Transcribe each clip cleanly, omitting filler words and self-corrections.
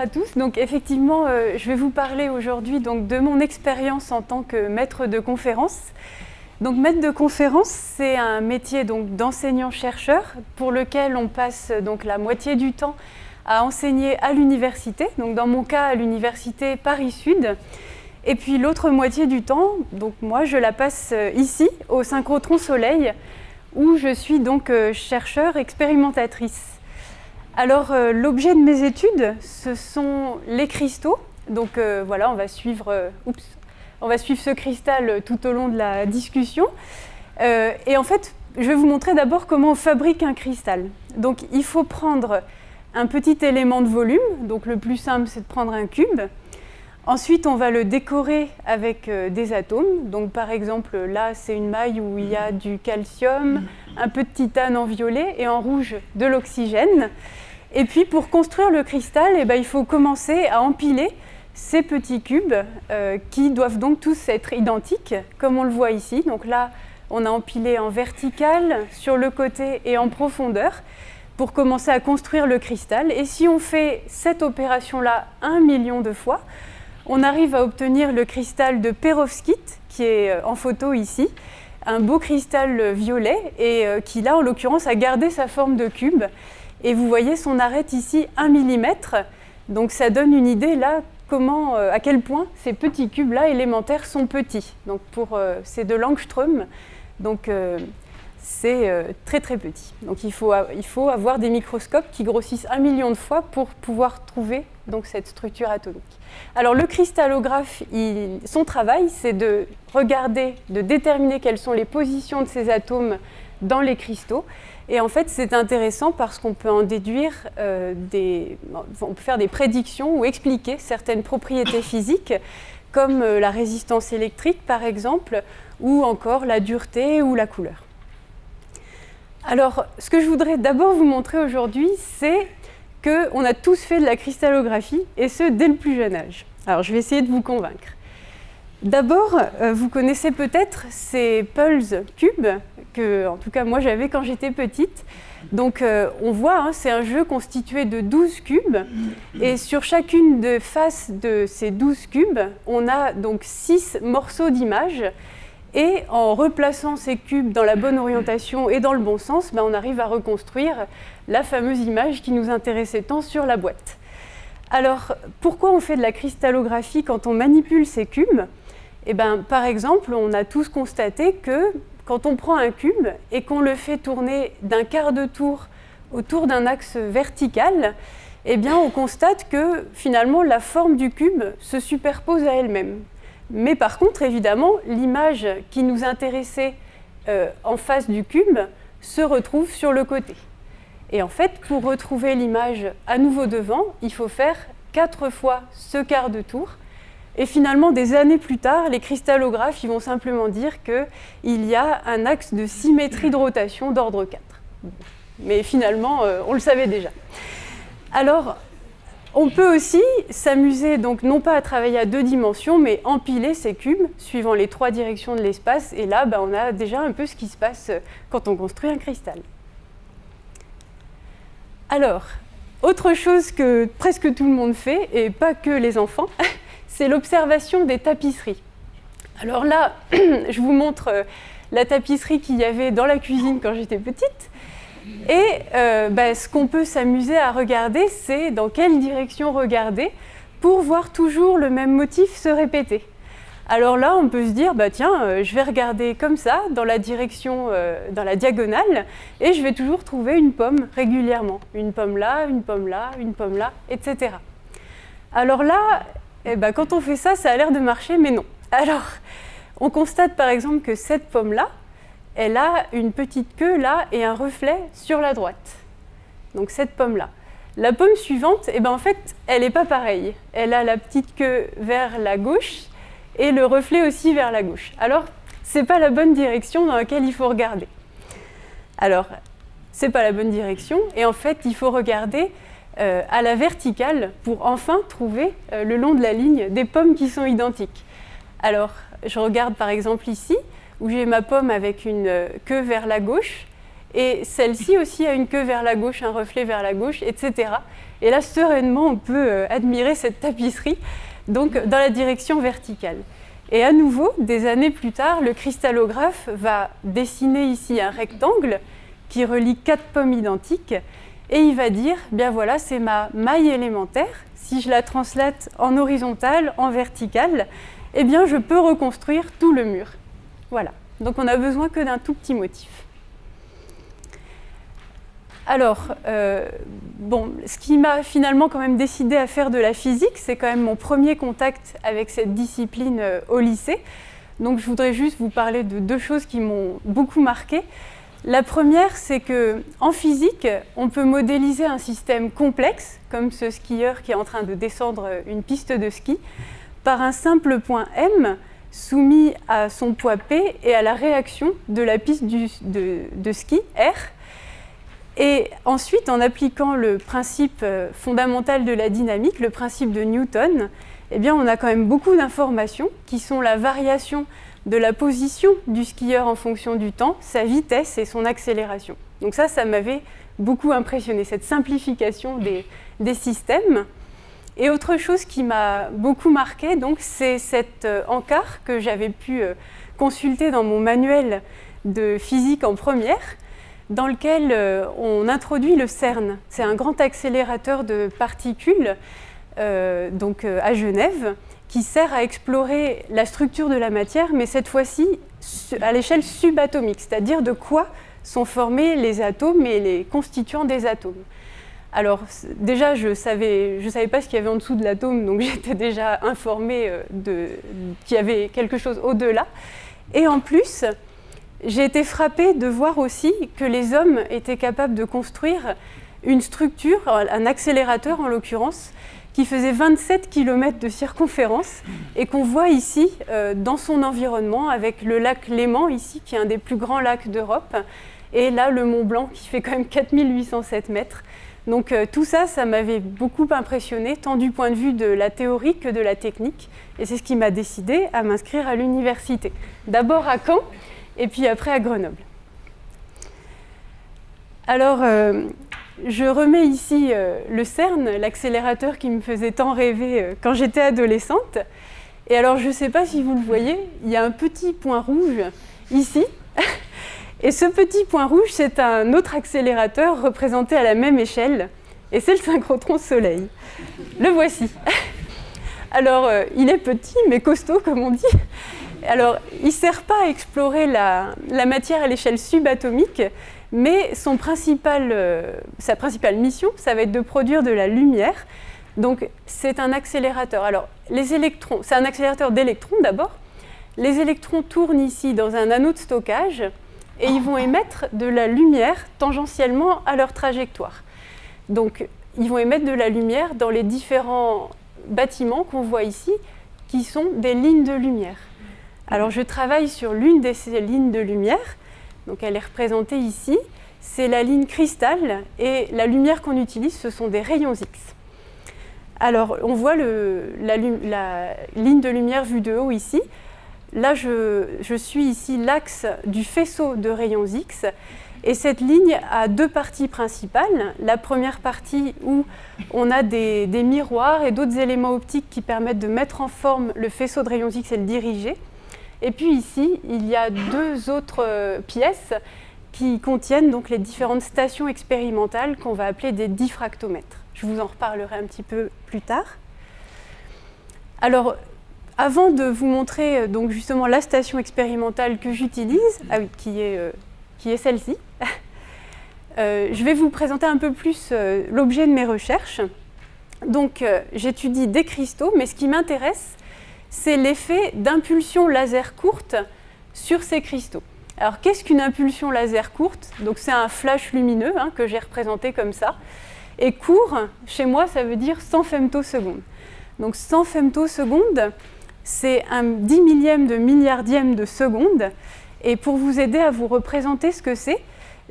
à tous. Donc effectivement, je vais vous parler aujourd'hui donc, de mon expérience en tant que maître de conférence. Donc maître de conférence, c'est un métier donc, d'enseignant-chercheur pour lequel on passe donc, la moitié du temps à enseigner à l'université, donc dans mon cas à l'université Paris-Sud. Et puis l'autre moitié du temps, donc moi je la passe ici, au Synchrotron Soleil, où je suis donc chercheur expérimentatrice. Alors l'objet de mes études, ce sont les cristaux. Donc voilà, on va suivre ce cristal tout au long de la discussion. Et en fait, je vais vous montrer d'abord comment on fabrique un cristal. Donc il faut prendre un petit élément de volume. Donc le plus simple, c'est de prendre un cube. Ensuite, on va le décorer avec des atomes. Donc, par exemple, là, c'est une maille où il y a du calcium, un peu de titane en violet et en rouge de l'oxygène. Et puis, pour construire le cristal, il faut commencer à empiler ces petits cubes qui doivent donc tous être identiques, comme on le voit ici. Donc là, on a empilé en vertical, sur le côté et en profondeur pour commencer à construire le cristal. Et si on fait cette opération-là 1 million de fois, on arrive à obtenir le cristal de pérovskite, qui est en photo ici, un beau cristal violet, et qui là, en l'occurrence, a gardé sa forme de cube. Et vous voyez son arête ici, 1 mm. Donc ça donne une idée là, à quel point ces petits cubes-là élémentaires sont petits. Donc c'est de l'angstrom, donc c'est très très petit. Donc il faut avoir des microscopes qui grossissent 1 million de fois pour pouvoir trouver donc, cette structure atomique. Alors le cristallographe, son travail, c'est de regarder, de déterminer quelles sont les positions de ces atomes dans les cristaux. Et en fait, c'est intéressant parce qu'on peut en déduire, on peut faire des prédictions ou expliquer certaines propriétés physiques, comme la résistance électrique par exemple, ou encore la dureté ou la couleur. Alors, ce que je voudrais d'abord vous montrer aujourd'hui, c'est qu'on a tous fait de la cristallographie, et ce, dès le plus jeune âge. Alors, je vais essayer de vous convaincre. D'abord, vous connaissez peut-être ces Pulse cubes, que, en tout cas, moi, j'avais quand j'étais petite. Donc, on voit, c'est un jeu constitué de 12 cubes, et sur chacune des faces de ces 12 cubes, on a donc 6 morceaux d'image. Et en replaçant ces cubes dans la bonne orientation et dans le bon sens, on arrive à reconstruire la fameuse image qui nous intéressait tant sur la boîte. Alors, pourquoi on fait de la cristallographie quand on manipule ces cubes ? Par exemple, on a tous constaté que quand on prend un cube et qu'on le fait tourner d'un quart de tour autour d'un axe vertical, on constate que finalement la forme du cube se superpose à elle-même. Mais par contre, évidemment, l'image qui nous intéressait en face du cube se retrouve sur le côté. Et en fait, pour retrouver l'image à nouveau devant, il faut faire 4 fois ce quart de tour. Et finalement, des années plus tard, les cristallographes vont simplement dire qu'il y a un axe de symétrie de rotation d'ordre 4. Mais finalement, on le savait déjà. Alors, on peut aussi s'amuser, donc non pas à travailler à 2 dimensions, mais empiler ces cubes suivant les 3 directions de l'espace. Et là, on a déjà un peu ce qui se passe quand on construit un cristal. Alors, autre chose que presque tout le monde fait, et pas que les enfants, c'est l'observation des tapisseries. Alors là, je vous montre la tapisserie qu'il y avait dans la cuisine quand j'étais petite. Et ce qu'on peut s'amuser à regarder, c'est dans quelle direction regarder pour voir toujours le même motif se répéter. Alors là, on peut se dire, je vais regarder comme ça, dans la direction, dans la diagonale, et je vais toujours trouver une pomme régulièrement. Une pomme là, une pomme là, une pomme là, etc. Alors là, quand on fait ça, ça a l'air de marcher, mais non. Alors, on constate par exemple que cette pomme-là, elle a une petite queue là et un reflet sur la droite. Donc cette pomme-là. La pomme suivante, en fait, elle n'est pas pareille. Elle a la petite queue vers la gauche et le reflet aussi vers la gauche. Alors, ce n'est pas la bonne direction dans laquelle il faut regarder. Alors, ce n'est pas la bonne direction et en fait, il faut regarder à la verticale pour enfin trouver le long de la ligne des pommes qui sont identiques. Alors, je regarde par exemple ici, où j'ai ma pomme avec une queue vers la gauche Et celle-ci aussi a une queue vers la gauche, un reflet vers la gauche, etc. Et là, sereinement, on peut admirer cette tapisserie, donc dans la direction verticale. Et à nouveau, des années plus tard, le cristallographe va dessiner ici un rectangle qui relie 4 pommes identiques, et il va dire, bien voilà, c'est ma maille élémentaire. Si je la translate en horizontale, en verticale, eh bien je peux reconstruire tout le mur. Voilà, donc on n'a besoin que d'un tout petit motif. Alors, ce qui m'a finalement quand même décidé à faire de la physique, c'est quand même mon premier contact avec cette discipline au lycée. Donc je voudrais juste vous parler de 2 choses qui m'ont beaucoup marquée. La première, c'est qu'en physique, on peut modéliser un système complexe, comme ce skieur qui est en train de descendre une piste de ski, par un simple point M soumis à son poids P et à la réaction de la piste de ski R. Et ensuite, en appliquant le principe fondamental de la dynamique, le principe de Newton, eh bien, on a quand même beaucoup d'informations qui sont la variation de la position du skieur en fonction du temps, sa vitesse et son accélération. Donc ça m'avait beaucoup impressionné, cette simplification des systèmes. Et autre chose qui m'a beaucoup marqué, c'est cet encart que j'avais pu consulter dans mon manuel de physique en première, dans lequel on introduit le CERN. C'est un grand accélérateur de particules à Genève, qui sert à explorer la structure de la matière, mais cette fois-ci à l'échelle subatomique, c'est-à-dire de quoi sont formés les atomes et les constituants des atomes. Alors déjà, je savais pas ce qu'il y avait en dessous de l'atome, donc j'étais déjà informée qu'il y avait quelque chose au-delà. Et en plus, j'ai été frappée de voir aussi que les hommes étaient capables de construire une structure, un accélérateur en l'occurrence, qui faisait 27 km de circonférence et qu'on voit ici dans son environnement avec le lac Léman ici qui est un des plus grands lacs d'Europe et là le Mont Blanc qui fait quand même 4807 mètres. Donc tout ça m'avait beaucoup impressionné tant du point de vue de la théorie que de la technique et c'est ce qui m'a décidé à m'inscrire à l'université. D'abord à Caen et puis après à Grenoble. Alors je remets ici le CERN, l'accélérateur qui me faisait tant rêver quand j'étais adolescente. Et alors, je ne sais pas si vous le voyez, il y a un petit point rouge ici. Et ce petit point rouge, c'est un autre accélérateur représenté à la même échelle. Et c'est le synchrotron Soleil. Le voici. Alors, il est petit, mais costaud, comme on dit. Alors, il ne sert pas à explorer la matière à l'échelle subatomique, mais sa principale mission, ça va être de produire de la lumière. Donc, c'est un accélérateur. Alors, les électrons, c'est un accélérateur d'électrons d'abord. Les électrons tournent ici dans un anneau de stockage et ils vont émettre de la lumière tangentiellement à leur trajectoire. Donc, ils vont émettre de la lumière dans les différents bâtiments qu'on voit ici, qui sont des lignes de lumière. Alors, je travaille sur l'une de ces lignes de lumière. Donc elle est représentée ici, c'est la ligne cristal et la lumière qu'on utilise, ce sont des rayons X. Alors on voit la ligne de lumière vue de haut ici. Là je suis ici l'axe du faisceau de rayons X et cette ligne a 2 parties principales. La première partie où on a des miroirs et d'autres éléments optiques qui permettent de mettre en forme le faisceau de rayons X et le diriger. Et puis ici, il y a 2 autres pièces qui contiennent donc les différentes stations expérimentales qu'on va appeler des diffractomètres. Je vous en reparlerai un petit peu plus tard. Alors, avant de vous montrer donc justement la station expérimentale que j'utilise, qui est celle-ci, je vais vous présenter un peu plus l'objet de mes recherches. Donc, j'étudie des cristaux, mais ce qui m'intéresse, c'est l'effet d'impulsion laser courte sur ces cristaux. Alors, qu'est-ce qu'une impulsion laser courte? Donc, c'est un flash lumineux que j'ai représenté comme ça. Et court, chez moi, ça veut dire 100 femtosecondes. Donc, 100 femtosecondes, c'est un 10 millième de milliardième de seconde. Et pour vous aider à vous représenter ce que c'est,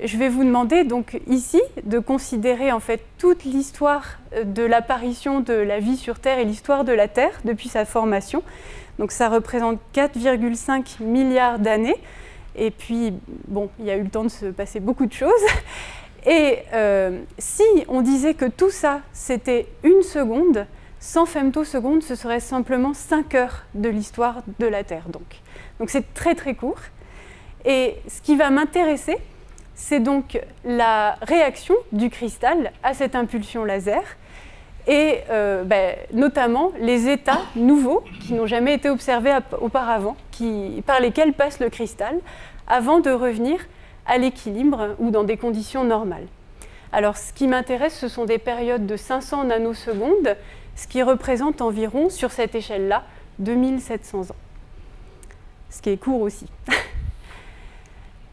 je vais vous demander donc ici de considérer en fait toute l'histoire de l'apparition de la vie sur Terre et l'histoire de la Terre depuis sa formation. Donc ça représente 4,5 milliards d'années. Et puis, bon, il y a eu le temps de se passer beaucoup de choses. Et si on disait que tout ça, c'était 1 seconde, 100 femtosecondes, ce serait simplement 5 heures de l'histoire de la Terre. Donc c'est très très court. Et ce qui va m'intéresser, c'est donc la réaction du cristal à cette impulsion laser, et notamment les états nouveaux qui n'ont jamais été observés auparavant, par lesquels passe le cristal, avant de revenir à l'équilibre ou dans des conditions normales. Alors ce qui m'intéresse, ce sont des périodes de 500 nanosecondes, ce qui représente environ, sur cette échelle-là, 2700 ans. Ce qui est court aussi.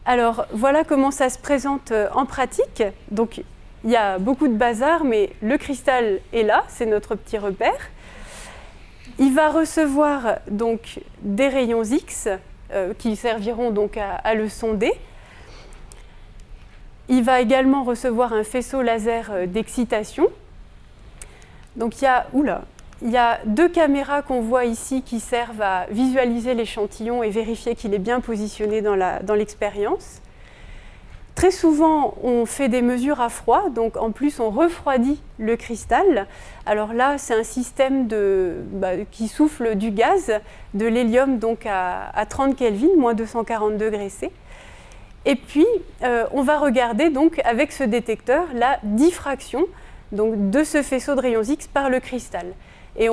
Alors voilà comment ça se présente en pratique. Donc il y a beaucoup de bazar, mais le cristal est là, c'est notre petit repère. Il va recevoir donc des rayons X qui serviront donc à le sonder. Il va également recevoir un faisceau laser d'excitation. Donc il y a 2 caméras qu'on voit ici qui servent à visualiser l'échantillon et vérifier qu'il est bien positionné dans l'expérience. Très souvent, on fait des mesures à froid, donc en plus on refroidit le cristal. Alors là, c'est un système qui souffle du gaz, de l'hélium donc à 30 Kelvin, moins 240 degrés C. Et puis, on va regarder donc avec ce détecteur la diffraction donc, de ce faisceau de rayons X par le cristal. Et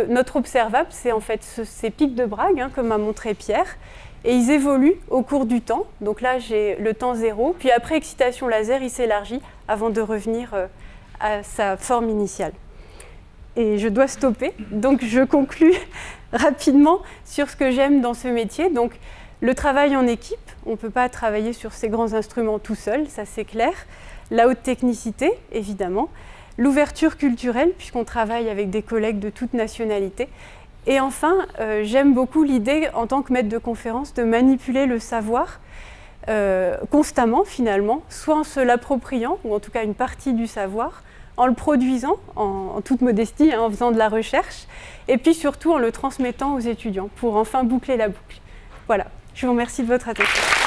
notre observable, c'est en fait ces pics de Bragg, comme a montré Pierre, et ils évoluent au cours du temps. Donc là, j'ai le temps 0, puis après excitation laser, il s'élargit avant de revenir à sa forme initiale. Et je dois stopper, donc je conclus rapidement sur ce que j'aime dans ce métier. Donc, le travail en équipe, on ne peut pas travailler sur ces grands instruments tout seul, ça c'est clair. La haute technicité, évidemment. L'ouverture culturelle, puisqu'on travaille avec des collègues de toute nationalité. Et enfin, j'aime beaucoup l'idée, en tant que maître de conférence, de manipuler le savoir constamment, finalement, soit en se l'appropriant, ou en tout cas une partie du savoir, en le produisant, en toute modestie, en faisant de la recherche, et puis surtout en le transmettant aux étudiants, pour enfin boucler la boucle. Voilà, je vous remercie de votre attention.